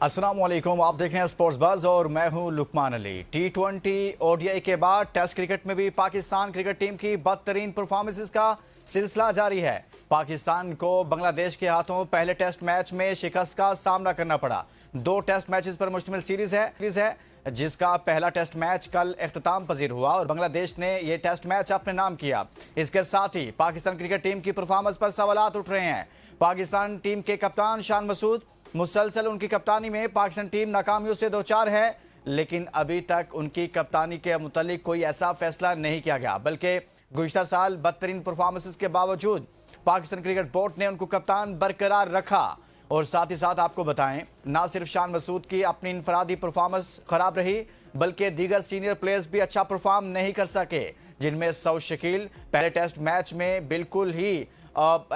अस्सलाम वालेकुम, आप देख रहे हैं स्पोर्ट्स बज़ और मैं हूं लुकमान अली। T20 ओडीआई के बाद टेस्ट क्रिकेट में भी पाकिस्तान क्रिकेट टीम की बदतरीन परफॉर्मेंसेस का सिलसिला जारी है। पाकिस्तान को बांग्लादेश के हाथों पहले टेस्ट मैच में शिकस्त का सामना करना पड़ा। 2 टेस्ट मैचेस पर मुश्तमिल सीरीज है जिसका पहला टेस्ट मैच कल इख्तिताम पजीर हुआ और बांग्लादेश ने यह टेस्ट मैच अपने नाम किया। इसके साथ ही पाकिस्तान क्रिकेट टीम की परफॉर्मेंस पर सवालात उठ रहे हैं। पाकिस्तान टीम के कप्तान शान मसूद मुसलसल उनकी कप्तानी में पाकिस्तान टीम नाकामियों से दो चार है, लेकिन अभी तक उनकी कप्तानी के मुतालिक कोई ऐसा फैसला नहीं किया गया, बल्कि गुज़िश्ता साल बदतरीन परफॉर्मेंसेस के बावजूद पाकिस्तान क्रिकेट बोर्ड ने उनको कप्तान बरकरार रखा। और साथ ही साथ आपको बताएं, ना सिर्फ शान मसूद की अपनी इनफरादी परफॉर्मेंस खराब रही, बल्कि दीगर सीनियर प्लेयर्स भी अच्छा परफॉर्म नहीं कर सके, जिनमें सऊद शकील पहले टेस्ट मैच में बिल्कुल ही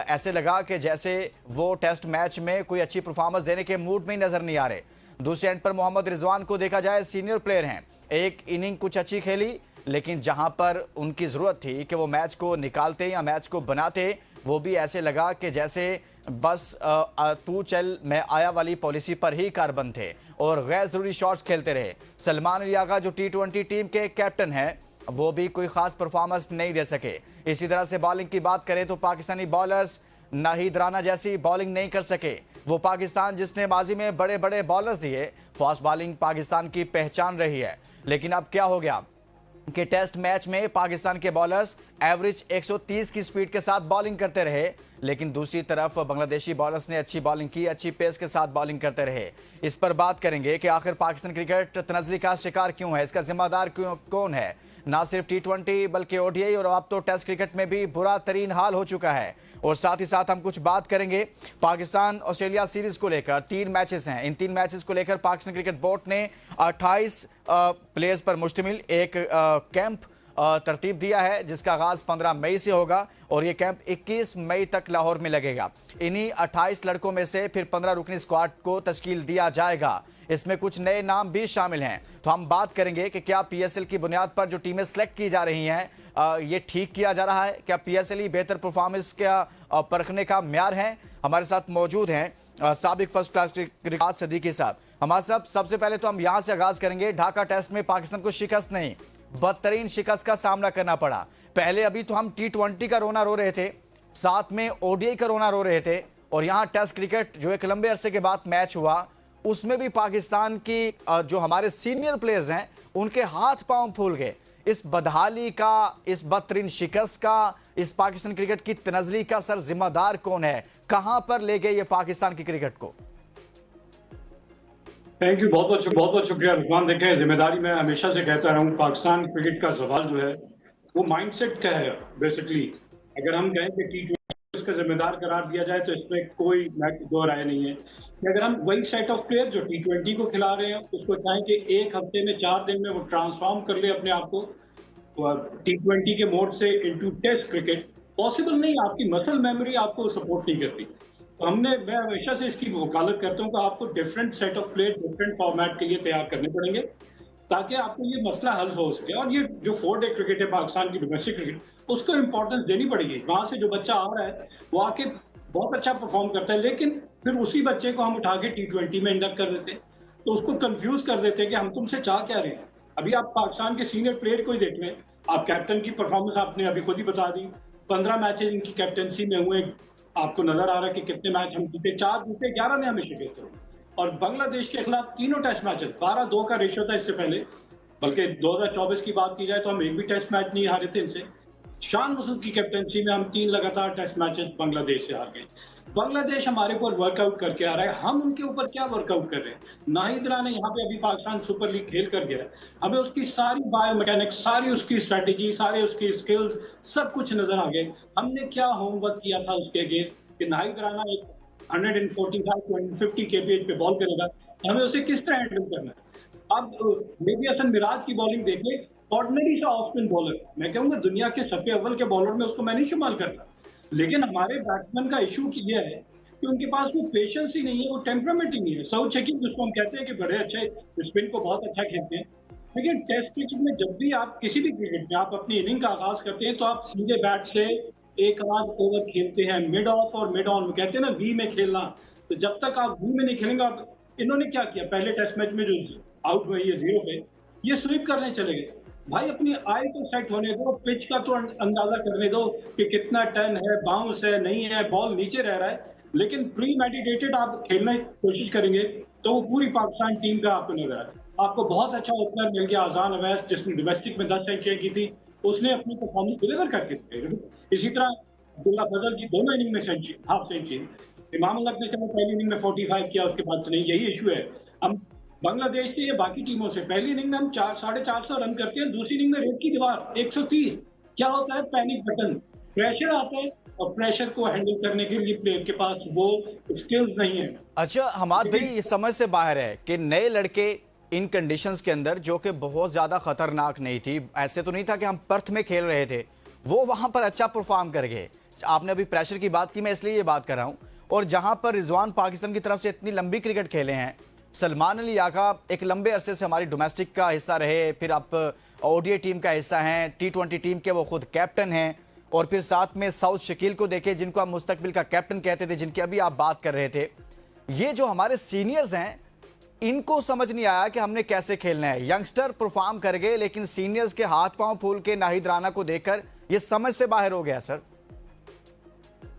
ऐसे लगा कि जैसे वो टेस्ट मैच में कोई अच्छी परफॉर्मेंस देने के मूड में ही नजर नहीं आ रहे। दूसरे एंड पर मोहम्मद रिजवान को देखा जाए, सीनियर प्लेयर हैं, एक इनिंग कुछ अच्छी खेली, लेकिन जहां पर उनकी जरूरत थी कि वो मैच को निकालते या मैच को बनाते, वो भी ऐसे लगा कि जैसे बस तू चल मैं आया वाली पॉलिसी पर ही कारबंद थे और गैर जरूरी शॉट्स खेलते रहे। सलमान अली आगा जो T20 टीम के कैप्टन हैं, वो भी कोई खास परफॉर्मेंस नहीं दे सके। इसी तरह से बॉलिंग की बात करें तो पाकिस्तानी बॉलर्स नाहिद राना जैसी बॉलिंग नहीं कर सके। वो पाकिस्तान जिसने माजी में बड़े बड़े बॉलर्स दिए, फास्ट बॉलिंग पाकिस्तान की पहचान रही है, लेकिन अब क्या हो गया कि टेस्ट मैच में पाकिस्तान के बॉलर्स एवरेज 130 की स्पीड के साथ बॉलिंग करते रहे, लेकिन दूसरी तरफ बांग्लादेशी बॉलर्स ने अच्छी बॉलिंग की, अच्छी पेस के साथ बॉलिंग करते रहे। इस पर बात करेंगे कि आखिर पाकिस्तान क्रिकेट तनज़्ज़ुली का शिकार क्यों है, इसका जिम्मेदार कौन है। ना सिर्फ T20 बल्कि ओडीआई और अब तो टेस्ट क्रिकेट में भी बुरा तरीन हाल हो चुका है। और साथ ही साथ हम कुछ बात करेंगे पाकिस्तान ऑस्ट्रेलिया सीरीज को लेकर। 3 मैचेस हैं, इन 3 मैचेस को लेकर पाकिस्तान क्रिकेट बोर्ड ने 28 प्लेयर्स पर मुश्तमिल एक कैंप तरतीब दिया है, जिसका आगाज 15 मई से होगा और ये कैंप 21 मई तक लाहौर में लगेगा। इन्हीं 28 लड़कों में से फिर 15 रुकनी स्क्वाड को तश्कील दिया जाएगा। इसमें कुछ नए नाम भी शामिल हैं, तो हम बात करेंगे कि क्या PSL की बुनियाद पर जो टीमें सेलेक्ट की जा रही हैं ये ठीक किया जा रहा है, क्या PSL ही बेहतर परफॉर्मेंस का परखने का म्यार है। हमारे साथ मौजूद हैं साबिक फर्स्ट क्लास क्रिकेटर सदीकी साहब। हमारे साथ सबसे पहले तो हम यहाँ से आगाज करेंगे। ढाका टेस्ट में पाकिस्तान को शिकस्त नहीं, बदतरीन शिकस्त का सामना करना पड़ा। पहले अभी तो हम T20 का रोना रो रहे थे, साथ में ODI का रोना रो रहे थे, और यहाँ टेस्ट क्रिकेट जो एक लंबे अरसे के बाद मैच हुआ, उसमें भी पाकिस्तान की जो हमारे सीनियर प्लेयर्स हैं उनके हाथ पांव फूल गए। इस बदहाली का, इस बदतरीन शिकस्त का, इस पाकिस्तान क्रिकेट की तनज़्ज़ुली का सर जिम्मेदार कौन है, कहां पर ले गए ये पाकिस्तान की क्रिकेट को। थैंक यू, बहुत बहुत शुक्रिया रुकमान। देखें, जिम्मेदारी मैं हमेशा से कहता रहा हूँ, पाकिस्तान क्रिकेट का सवाल जो है वो माइंडसेट का है। बेसिकली अगर हम कहें कि T20 इसका जिम्मेदार करार दिया जाए तो इसमें कोई दो राय नहीं है कि अगर हम वही सेट ऑफ प्लेयर जो T20 को खिला रहे हैं उसको चाहें कि एक हफ्ते में 4 दिन में वो ट्रांसफॉर्म कर ले अपने आप को T20 के मोड से इनटू टेस्ट क्रिकेट, पॉसिबल नहीं। आपकी मसल मेमोरी आपको सपोर्ट नहीं करती। तो मैं हमेशा से इसकी वकालत करता हूँ कि आपको different set of player different format के लिए तैयार करने पड़ेंगे ताकि आपको ये मसला हल हो सके। और ये जो 4 डे क्रिकेट है पाकिस्तान की डोमेस्टिक क्रिकेट, उसको इंपॉर्टेंस देनी पड़ेगी। वहां से जो बच्चा आ रहा है वो आके बहुत अच्छा परफॉर्म करता है, लेकिन फिर उसी बच्चे को हम उठा के T20 में इंडक्ट कर देते हैं, तो उसको कंफ्यूज कर देते हैं कि हम तुमसे चाह क्या रहे हैं। अभी आप पाकिस्तान के सीनियर प्लेयर को ही देख लें, आप कैप्टन की परफॉर्मेंस आपने अभी खुद ही बता दी। 15 मैचेस इनकी कैप्टनसी में हुए, आपको नजर आ रहा है कि कितने मैच हम जीते, 4 जीते, 11 में हमें शिकस्त हुई। और बांग्लादेश के खिलाफ तीनों टेस्ट मैचेस 12-2 का रेशियो था इससे पहले, बल्कि 2024 की बात की जाए तो हम एक भी टेस्ट मैच नहीं हारे थे इनसे। शान मसूद की कैप्टनसी में हम 3 लगातार टेस्ट मैचेस बांग्लादेश से हार गए। बांग्लादेश हमारे ऊपर वर्कआउट करके आ रहा है, हम उनके ऊपर क्या वर्कआउट कर रहे हैं। नाहिद राना यहाँ पे अभी पाकिस्तान सुपर लीग खेल कर गया है, हमें उसकी सारी बायोमैकेनिक्स, सारी उसकी स्ट्रेटेजी, सारे उसकी स्किल्स, सब कुछ नजर आ गए। हमने क्या होमवर्क किया था उसके अगेंस्ट कि नाहिद राना एक 145-150 kph पे बॉल करेगा, हमें उसे किस तरह हैंडल करना है। अब मेबी हसन मिराज की बॉलिंग देखे, ऑर्डिनरी सा ऑफ स्पिन बॉलर, मैं कहूंगा दुनिया के सबसे अव्वल के बॉलर में उसको मैं नहीं शुमार करता, लेकिन हमारे बैट्समैन का इशू ये है कि उनके पास वो पेशेंस ही नहीं है, वो टेम्परामेंट ही नहीं है। सऊद शकील जिसको हम कहते हैं कि बड़े अच्छे स्पिन को बहुत अच्छा खेलते हैं, लेकिन टेस्ट क्रिकेट में जब भी आप किसी भी क्रिकेट में आप अपनी इनिंग का आगाज करते हैं तो आप सीधे बैट से एक आध ओवर खेलते हैं, मिड ऑफ और मिड ऑन कहते हैं ना, वी में खेलना। तो जब तक आप वी में नहीं खेलेंगे, आप इन्होंने क्या किया, पहले टेस्ट मैच में जो आउट हुए ये 0 पे, ये स्वीप करने चले गए। भाई अपनी आई तो सेट होने दो, पिच का तो अंदाजा करने दो कि कितना टर्न है, बाउंस है, नहीं है, बॉल नीचे रह रहा है। लेकिन प्री मेडिटेटेड आप खेलने की कोशिश करेंगे तो वो पूरी पाकिस्तान टीम का आपको नजर आए। आपको बहुत अच्छा ओपनर मिल गया अजान अवैस, जिसने डोमेस्टिक में 10 सेंचुरियां की थी, उसने अपनी परफॉर्मेंस डिलीवर करके दिखाई। इसी तरह अब्दुल्ला फजल की दोनों इनिंग में century, half century. Imam ul Haq ने चलो पहली इनिंग में 45 किया, उसके बाद तो नहीं, यही इशू है। हम बांग्लादेश से या बाकी टीमों से पहली इनिंग में हम 450 रन करते हैं, दूसरी इनिंग में रेत की दीवार 130। क्या होता है, पैनिक बटन, प्रेशर आता है, और प्रेशर को हैंडल करने के लिए प्लेयर के पास वो स्किल्स नहीं है। अच्छा हमाद भाई, ये समझ से बाहर है कि नए लड़के इन कंडीशंस के अंदर, जो कि बहुत ज़्यादा खतरनाक नहीं थी, ऐसे तो नहीं था कि हम पर्थ में खेल रहे थे, वो वहाँ पर अच्छा परफॉर्म कर गए। आपने अभी प्रेशर की बात की, मैं इसलिए ये बात कर रहा हूँ। और जहाँ पर रिजवान पाकिस्तान की तरफ से इतनी लंबी क्रिकेट खेले हैं, सलमान अली आगा एक लंबे अरसे से हमारी डोमेस्टिक का हिस्सा रहे, फिर आप ओडीआई टीम का हिस्सा हैं, T20 टीम के वो खुद कैप्टन हैं, और फिर साथ में साउथ शकील को देखे, जिनको आप मुस्तकबिल का कैप्टन कहते थे, जिनकी अभी आप बात कर रहे थे। ये जो हमारे सीनियर्स हैं, इनको समझ नहीं आया कि हमने कैसे खेलना है। यंगस्टर परफॉर्म कर गए, लेकिन सीनियर्स के हाथ पांव फूल के नाहिद राना को देखकर ये समझ से बाहर हो गया सर।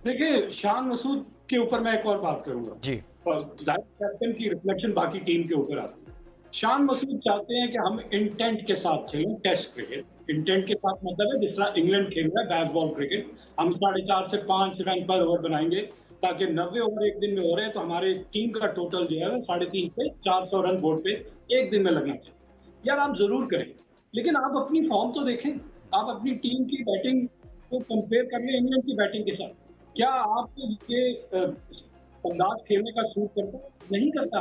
देखिए, शान मसूद के ऊपर मैं एक और बात करूंगा जी, और जाहिर कैप्टन की रिफ्लेक्शन बाकी टीम के ऊपर आती है। शान मसूद चाहते हैं कि हम इंटेंट के साथ खेलें टेस्ट क्रिकेट। इंटेंट के साथ मतलब है जिस तरह इंग्लैंड खेल रहा है बेसबॉल क्रिकेट, हम 4.5 से 5 रन पर ओवर बनाएंगे, ताकि 90 ओवर एक दिन में हो रहे हैं तो हमारे टीम का टोटल जो है 350 से 400 रन बोर्ड पे एक दिन में लगना चाहिए। यार आप जरूर करें, लेकिन आप अपनी फॉर्म तो देखें। आप अपनी टीम की बैटिंग को कंपेयर कर लें इंग्लैंड की बैटिंग के साथ। क्या आपको ये अंदाज खेलने का सूट करता है? नहीं करता।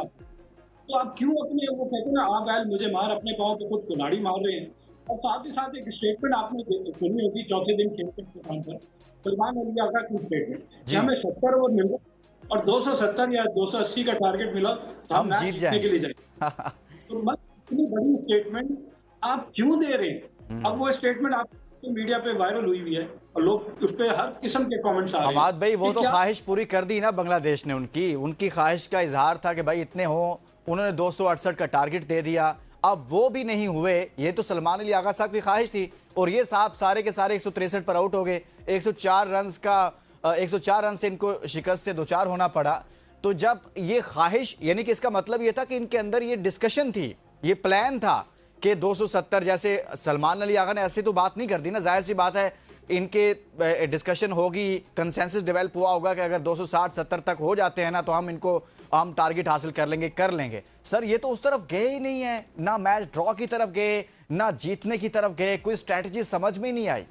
तो आप क्यों अपने, वो कहते हैं ना, आ बैल मुझे मार, अपने पाँव पे खुद कुल्हाड़ी मार रहे हैं। और साथ ही साथ एक स्टेटमेंट आपने सुनी होगी चौथे दिन खेलते के टाइम पर, सलमान अली आगा की स्टेटमेंट कि हमें 70 ओवर मिल गए और 270 या 280 का टारगेट मिला तो हम मैच जीत जीतने के लिए जाएंगे। जाएंगे। तो मत, इतनी बड़ी स्टेटमेंट आप क्यों दे रहे हैं? अब वो स्टेटमेंट आप मीडिया पे वायरल हुई हुई है और लोग उस पे हर किस्म के कमेंट्स आ रहे हैं। हमाद भाई, वो कि तो क्या ख्वाहिश पूरी कर दी ना बांग्लादेश ने। उनकी ख्वाहिश का इजहार था कि भाई इतने हो, उन्होंने 268 का टारगेट दे दिया। अब वो भी नहीं हुए। ये तो सलमान अली आगा साहब की ख्वाहिश थी, और ये साहब सारे के सारे 163 पर आउट हो गए। 104 रन से इनको शिकस्त से 2-4 होना पड़ा। तो जब ये ख्वाहिश, यानी कि इसका मतलब ये था कि इनके अंदर ये डिस्कशन थी, ये प्लान था कि 270, जैसे सलमान अली आगा ने ऐसी तो बात नहीं कर दी ना। जाहिर सी बात है, इनके डिस्कशन होगी, कंसेंसस डेवलप हुआ होगा कि अगर 260-70 तक हो जाते हैं ना, तो हम टारगेट हासिल कर लेंगे। सर ये तो उस तरफ गए ही नहीं है, ना मैच ड्रॉ की तरफ गए, ना जीतने की तरफ गए, कोई स्ट्रैटेजी समझ में ही नहीं आई।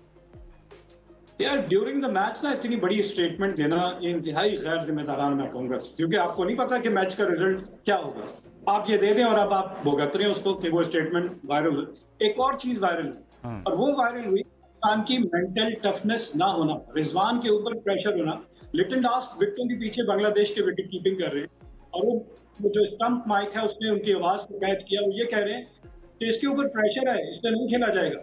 यार ड्यूरिंग द मैच ना इतनी बड़ी स्टेटमेंट देना ये इंतहाई गैर जिम्मेदाराना मैं कहूंगा, क्योंकि आपको नहीं पता कि मैच का रिजल्ट क्या होगा। आप ये दे दें और अब आप भुगत रहे हैं उसको कि वो स्टेटमेंट वायरल हुई। एक और चीज वायरल हुई, और वो वायरल हुई पाकिस्तान की मेंटल टफनेस ना होना, रिजवान के ऊपर प्रेशर होना। लिटन दास विकेटों के पीछे बांग्लादेश के विकेट कीपिंग कर रहे हैं, और वो जो स्टंप माइक है उसने उनकी आवाज को कैद किया, वो ये कह रहे हैं कि इसके ऊपर प्रेशर है, इससे नहीं खेला जाएगा।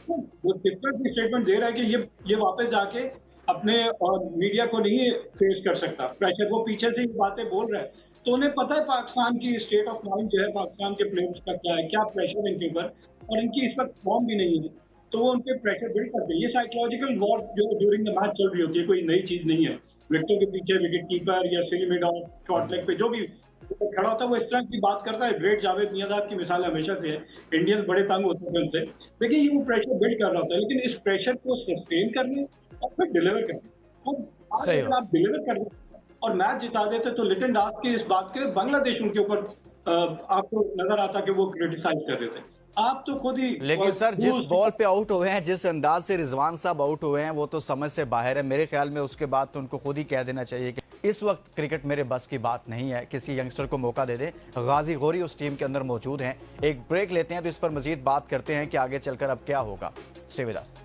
वो डिफरेंट स्टेटमेंट दे रहा है कि ये वापस जाके अपने और मीडिया को नहीं फेस कर सकता प्रेशर। वो पीछे से ये बातें बोल रहा है, तो उन्हें पता है पाकिस्तान की स्टेट ऑफ माइंड जो है, पाकिस्तान के प्लेयर्स का क्या है, क्या प्रेशर है इनके ऊपर, और इनकी इस वक्त फॉर्म भी नहीं है, तो वो उनके प्रेशर बिल्ड करते हैं। ये साइकोलॉजिकल वॉर जो ड्यूरिंग द मैच चल रही होती है, कोई नई चीज नहीं है। विकेटों के पीछे विकेट कीपर या सिली मिड ऑफ शॉर्ट लेग पे जो भी खड़ा होता है, वो इस तरह की बात करता है। ग्रेट जावेद मियांदाद की मिसाल हमेशा से है, इंडियंस बड़े तंग होते थे उनसे। देखिए ये वो प्रेशर बिल्ड कर रहा होता है, लेकिन इस प्रेशर को सस्टेन करने और फिर डिलीवर करने, और आज अगर आप डिलीवर कर देते और मैच जिता देते, तो लिटन दास की इस बात के बांग्लादेश उनके ऊपर आपको नजर आता कि वो क्रिटिसाइज कर रहे थे। आप तो खुद ही, लेकिन सर जिस बॉल पे आउट हुए हैं, जिस अंदाज से रिजवान साहब आउट हुए हैं, वो तो समझ से बाहर है मेरे ख्याल में। उसके बाद तो उनको खुद ही कह देना चाहिए कि इस वक्त क्रिकेट मेरे बस की बात नहीं है, किसी यंगस्टर को मौका दे दें। गाजी गौरी उस टीम के अंदर मौजूद हैं। एक ब्रेक लेते हैं, तो इस पर मजीद बात करते हैं कि आगे चलकर अब क्या होगा। Stay with us.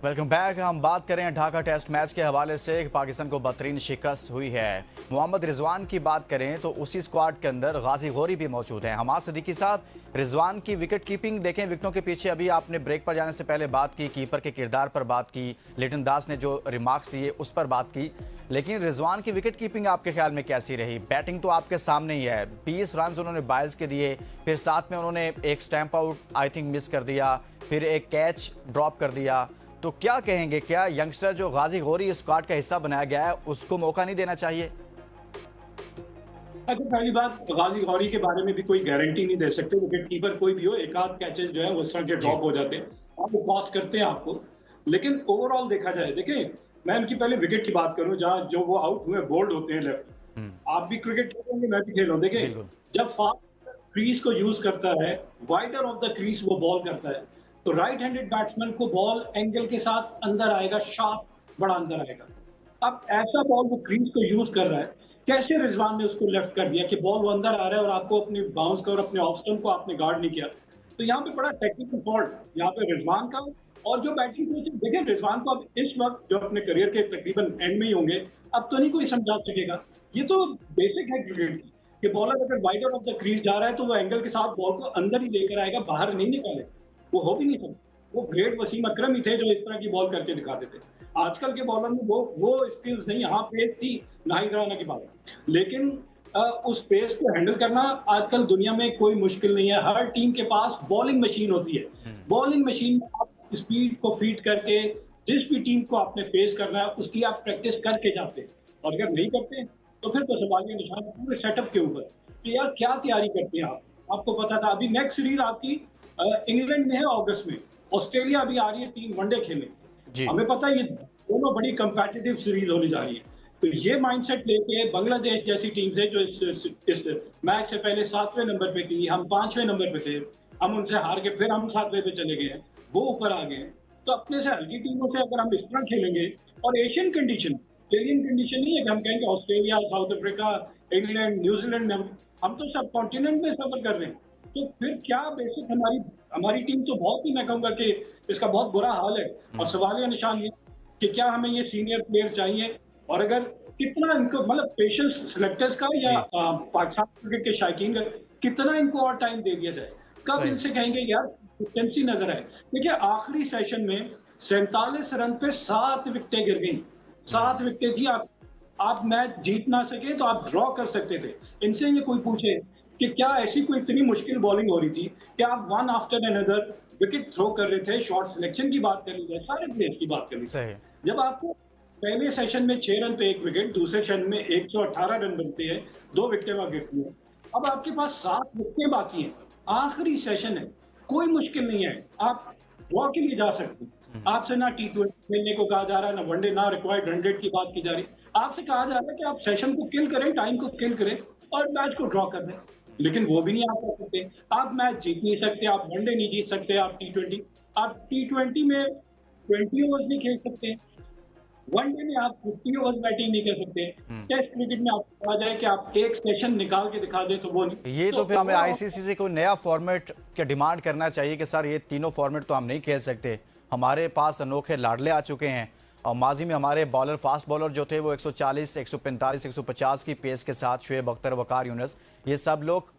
Welcome back. हम बात करें ढाका टेस्ट मैच के हवाले से। पाकिस्तान को बेहतरीन शिकस्त हुई है। मोहम्मद रिजवान की बात करें तो उसी स्क्वाड के अंदर गाजी गौरी भी मौजूद है। हमाद सिद्दीकी साहब, रिजवान की विकेट कीपिंग देखें, विकेटों के पीछे अभी आपने ब्रेक पर जाने से पहले बात की, कीपर के किरदार पर बात की, लिटन दास ने जो रिमार्क्स दिए उस पर बात की, लेकिन रिजवान की विकेट कीपिंग आपके ख्याल में कैसी रही? बैटिंग तो आपके सामने ही है, 20 रन उन्होंने बायस के दिए, फिर साथ में उन्होंने एक stamp out I think miss कर दिया, फिर एक कैच ड्रॉप कर दिया। तो क्या कहेंगे, क्या यंगस्टर जो गाजी गौरी स्क्वाड का हिस्सा बनाया गया है उसको मौका नहीं देना चाहिए? अच्छा, पहली बात, गाजी गौरी के बारे में भी कोई गारंटी नहीं दे सकते। विकेट कीपर कोई भी हो, एक आध कैचेस जो है वो इस तरह के ड्रॉप हो जाते हैं, आप वो पास करते हैं आपको। लेकिन ओवरऑल देखा जाए, देखिए मैं उनकी पहले विकेट की बात करूं, जहां जो वो आउट हुए बोल्ड होते हैं लेफ्ट। आप भी क्रिकेट खेलेंगे, मैं भी खेल रहा हूं। देखिए जब फास्ट क्रीज को यूज करता है, वाइडर ऑफ द क्रीज वो बॉल करता है, तो राइट हैंडेड बैट्समैन को बॉल एंगल के साथ अंदर आएगा, शार्प बड़ा अंदर आएगा। अब ऐसा बॉल वो क्रीज को यूज कर रहा है, कैसे रिजवान ने उसको लेफ्ट कर दिया कि बॉल वो अंदर आ रहा है और आपको अपनी बाउंस का और अपने ऑफ स्टंप को आपने गार्ड नहीं किया। तो यहाँ पे बड़ा टेक्निकल फॉल्ट यहाँ पे रिजवान का। और जो बैटिंग कोच देखें, रिजवान को अब इस वक्त जो अपने करियर के तकरीबन एंड में ही होंगे, अब तो नहीं कोई समझा सकेगा। ये तो बेसिक है क्रिकेट की कि बॉलर अगर वाइडर ऑफ द क्रीज जा रहा है तो वो एंगल के साथ बॉल को अंदर ही लेकर आएगा, बाहर नहीं निकालेगा। वो हो भी नहीं सकता। वो ग्रेट वसीम अकरम ही थे जो इस तरह की बॉल करके दिखाते थे। आजकल के बॉलर में वो स्किल्स नहीं, हाँ पेस थी, नाहिद राना की बात, लेकिन उस पेस को हैंडल करना आजकल दुनिया में कोई मुश्किल नहीं है। हर टीम के पास बॉलिंग मशीन होती है। बॉलिंग मशीन में आप स्पीड को फीड करके जिस भी टीम को आपने फेस करना है उसकी आप प्रैक्टिस करके जाते हैं। और अगर नहीं करते तो फिर तो सवालिया निशान पूरे सेटअप के ऊपर कि यार क्या तैयारी करते हैं आप। आपको पता था अभी नेक्स्ट सीरीज आपकी इंग्लैंड में है अगस्त में, ऑस्ट्रेलिया अभी आ रही है, 3 वनडे खेलेंगे। हमें पता है ये दोनों बड़ी कंपेटिटिव सीरीज होने जा रही है। तो ये माइंडसेट लेके बांग्लादेश जैसी टीम से जो इस मैच से पहले 7वें नंबर पे थी, हम 5वें नंबर पे थे, हम उनसे हार के फिर हम 7वें पे चले गए हैं, वो ऊपर आ गए हैं। तो अपने से हल्की टीमों से अगर हम इस तरह खेलेंगे, और एशियन कंडीशन नहीं है कि हम कहेंगे Australia, south Africa, England, New Zealand में हम तो सब कॉन्टिनेंट में सफर कर रहे हैं। तो फिर क्या बेसिक हमारी टीम तो बहुत ही, मैं कहूँगा कि इसका बहुत बुरा हाल है। और सवालिया निशान ये कि क्या हमें ये सीनियर प्लेयर चाहिए, और अगर कितना इनको मतलब पेशेंस सिलेक्टर्स का या पाकिस्तान क्रिकेट के शायकीन का कितना इनको और टाइम दे दिया जाए, कब इनसे कहेंगे यार कंसिस्टेंसी नजर आए। देखिए आखिरी सेशन में 47 रन पे 7 विकेटें गिर गई। 7 विकेटें थी। आप मैच जीत ना सके तो आप ड्रॉ कर सकते थे। इनसे ये कोई पूछे कि क्या ऐसी कोई इतनी मुश्किल बॉलिंग हो रही थी कि आप one after another wicket throw कर रहे थे। शॉर्ट सिलेक्शन की बात कर ली जाए, सारे प्लेयर्स की बात कर ली जाए, जब आपको पहले सेशन में 6 रन पे 1 विकेट, दूसरे सेशन में 118 रन बनते हैं, 2 विकेटें वहां गिरती हैं, अब आपके पास 7 विकेटें बाकी हैं, आखिरी सेशन है, कोई मुश्किल नहीं है, आप ड्रॉ के लिए जा सकते हैं। आपसे ना T20 खेलने को कहा जा रहा है, ना वनडे, ना रिक्वायर्ड 100 की बात की जा रही, आपसे कहा जा रहा है कि आप सेशन को किल करें, टाइम को किल करें और मैच को ड्रॉ कर दें। लेकिन वो भी नहीं आप कर सकते। आप मैच जीत नहीं सकते, आप वनडे नहीं जीत सकते, आप T20 में 20 ओवर्स नहीं खेल सकते, वनडे में आप 50 ओवर्स बैटिंग नहीं कर सकते। टेस्ट क्रिकेट में आपको कहा जाए कि आप एक सेशन निकाल के दिखा दें तो वो नहीं। ये तो फिर हमें आईसीसी से कोई नया फॉर्मेट की डिमांड करना चाहिए कि सर ये तीनों फॉर्मेट तो हम नहीं खेल सकते। हमारे पास अनोखे लाडले आ चुके हैं और माजी में हमारे बॉलर, फास्ट बॉलर जो थे वो 140, 145, 150 की पेस के साथ, शुएब अख्तर, वकार यूनुस, ये सब लोग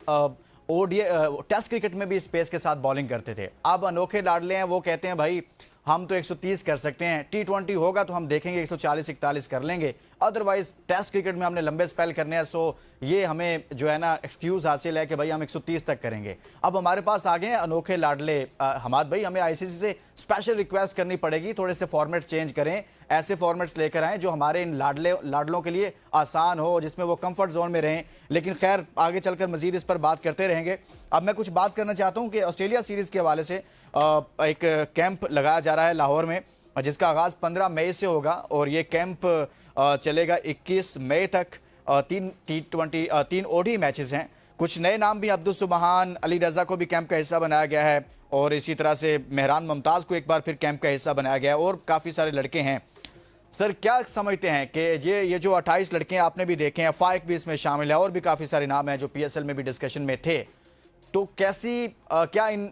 टेस्ट क्रिकेट में भी इस पेस के साथ बॉलिंग करते थे। अब अनोखे लाडले हैं, वो कहते हैं भाई हम तो 130 कर सकते हैं, T20 होगा तो हम देखेंगे 140-41 कर लेंगे, अदरवाइज टेस्ट क्रिकेट में हमने लंबे स्पेल करने हैं। सो ये हमें जो है ना एक्सक्यूज हासिल है कि भाई हम 130 तक करेंगे। अब हमारे पास आ गए हैं अनोखे लाडले। हमाद भाई, हमें आईसीसी से स्पेशल रिक्वेस्ट करनी पड़ेगी, थोड़े से फॉर्मेट चेंज करें, ऐसे फॉर्मेट्स लेकर आएँ जो हमारे इन लाडलों के लिए आसान हो, जिसमें वो कंफर्ट जोन में रहें। लेकिन खैर आगे चलकर मजीद इस पर बात करते रहेंगे। अब मैं कुछ बात करना चाहता हूँ कि ऑस्ट्रेलिया सीरीज़ के हवाले से एक कैंप लगाया जा रहा है लाहौर में, जिसका आगाज़ 15 मई से होगा और ये कैंप चलेगा 21 मई तक। 3 ओडी मैचेस हैं। कुछ नए नाम भी, अब्दुल सुबहान, अली रज़ा को भी कैंप का हिस्सा बनाया गया है और इसी तरह से मेहरान मुमताज़ को एक बार फिर कैंप का हिस्सा बनाया गया है और काफ़ी सारे लड़के हैं। सर क्या समझते हैं कि ये जो 28 लड़के आपने भी देखे हैं, फाइक भी इसमें शामिल है और भी काफ़ी सारे नाम हैं जो PSL में भी डिस्कशन में थे, तो कैसी क्या इन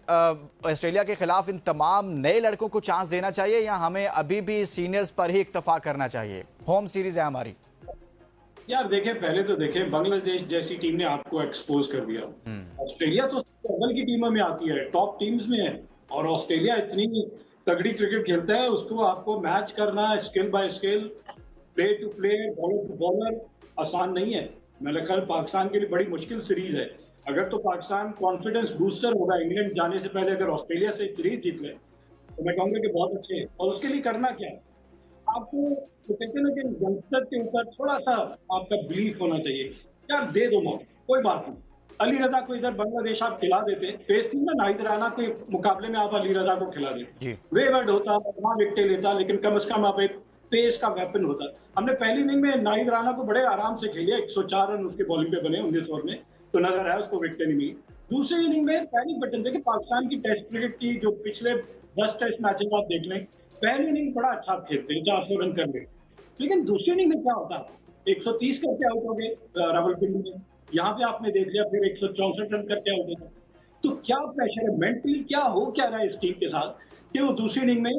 ऑस्ट्रेलिया के खिलाफ इन तमाम नए लड़कों को चांस देना चाहिए या हमें अभी भी सीनियर्स पर ही इक्तफा करना चाहिए? होम सीरीज है हमारी। यार देखें, पहले तो देखें, बांग्लादेश जैसी टीम ने आपको एक्सपोज कर दिया। ऑस्ट्रेलिया तो अव्वल की टीमों में आती है, टॉप टीम्स में है, और ऑस्ट्रेलिया इतनी तगड़ी क्रिकेट खेलता है, उसको आपको मैच करना skill by skill, play to play, bowler to bowler आसान नहीं है। मेरे ख्याल पाकिस्तान के लिए बड़ी मुश्किल सीरीज है। अगर तो पाकिस्तान कॉन्फिडेंस बूस्टर होगा, इंग्लैंड जाने से पहले अगर ऑस्ट्रेलिया से सीरीज जीत ले तो मैं कहूंगा कि बहुत अच्छे है। और उसके लिए करना क्या है, आपको तो कहते हैं ना कि यंगस्टर के ऊपर थोड़ा सा आपका बिलीफ होना चाहिए। यार दे दो मौका, कोई बात नहीं। अली रजा को इधर बांग्लादेश आप खिला देते, पेस नहीं ना, नाहिद राना के मुकाबले में आप अली रजा को खिला देते, वेवर्ड होता, वहां विकेट लेता, लेकिन कम से कम आप एक पेस का वेपन होता। हमने पहली इनिंग में नाहिद राना को बड़े आराम से खेलिया, 104 रन उसके बॉलिंग पे बने 19 ओवर में, तो नजर आया उसको विकेट नहीं मिली। दूसरी इनिंग में पैनिक बटन देखिए, पाकिस्तान की टेस्ट क्रिकेट की जो पिछले 10 टेस्ट मैचेस आप देख लें, पहली इनिंग बड़ा अच्छा खेलते हैं, 400 रन कर गए, लेकिन दूसरी इनिंग में क्या होता, 130 करके आउट हो गए रावलपिंडी में। यहाँ पे आपने देख लिया फिर 164 रन करके आउट हो गए। तो क्या प्रेशर है, मेंटली क्या हो क्या रहा है इस टीम के साथ कि वो दूसरी इनिंग में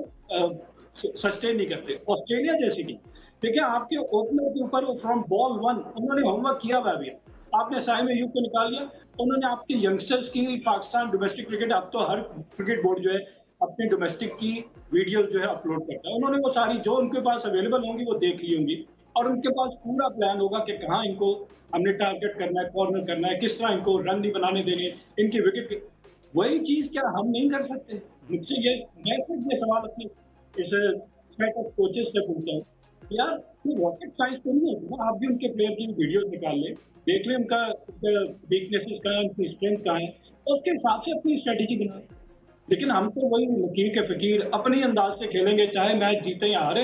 सस्टेन नहीं करते। ऑस्ट्रेलिया जैसी टीम देखिए, आपके ओपनर के ऊपर फ्रॉम बॉल 1 उन्होंने होमवर्क किया हुआ भी। आपने साइम अय्यूब को निकाल लिया, उन्होंने आपके यंगस्टर्स की पाकिस्तान डोमेस्टिक क्रिकेट, अब तो हर क्रिकेट बोर्ड जो है अपने डोमेस्टिक की वीडियोस जो है अपलोड करता है, उन्होंने वो सारी जो उनके पास अवेलेबल होंगी वो देख ली होंगी, और उनके पास पूरा प्लान होगा कि कहाँ इनको हमने टारगेट करना है, कॉर्नर करना है, किस तरह इनको रन नहीं बनाने देने, इनकी विकेट। वही चीज क्या हम नहीं कर सकते? मुझसे मैं खुद ये सवाल अपने इस सेट ऑफ कोचेस से पूछता हूँ, यार ये रॉकेट साइंस तो नहीं है, आप भी उनके प्लेयर की वीडियोस निकाल लें, देख लें उनका वीकनेसेस कहाँ है, उनकी स्ट्रेंथ कहाँ है, और उसके हिसाब से अपनी स्ट्रेटेजी बनाएं। लेकिन हम तो वही लकीर के फकीर अपनी अंदाज से खेलेंगे, चाहे मैच जीते या हारे,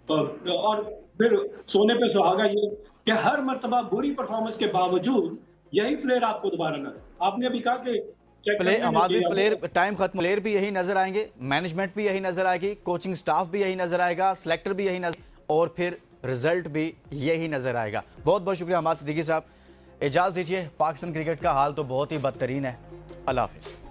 और फिर सोने पे सुहागा ये कि हर मर्तबा बुरी परफॉर्मेंस के बावजूद यही प्लेयर आपको दोबारा ना। आपने अभी कहा कि हमारे प्लेयर टाइम खत्म, प्लेयर भी यही नजर आएंगे, मैनेजमेंट भी यही नजर आएगी, कोचिंग स्टाफ भी यही नजर आएगा, सिलेक्टर भी यही नजर, और फिर रिजल्ट भी यही नजर आएगा। बहुत बहुत शुक्रिया हमाद सिद्दीकी साहब। इजाज़त दीजिए, पाकिस्तान क्रिकेट का हाल तो बहुत ही बदतरीन है। अल्लाह हाफिज़।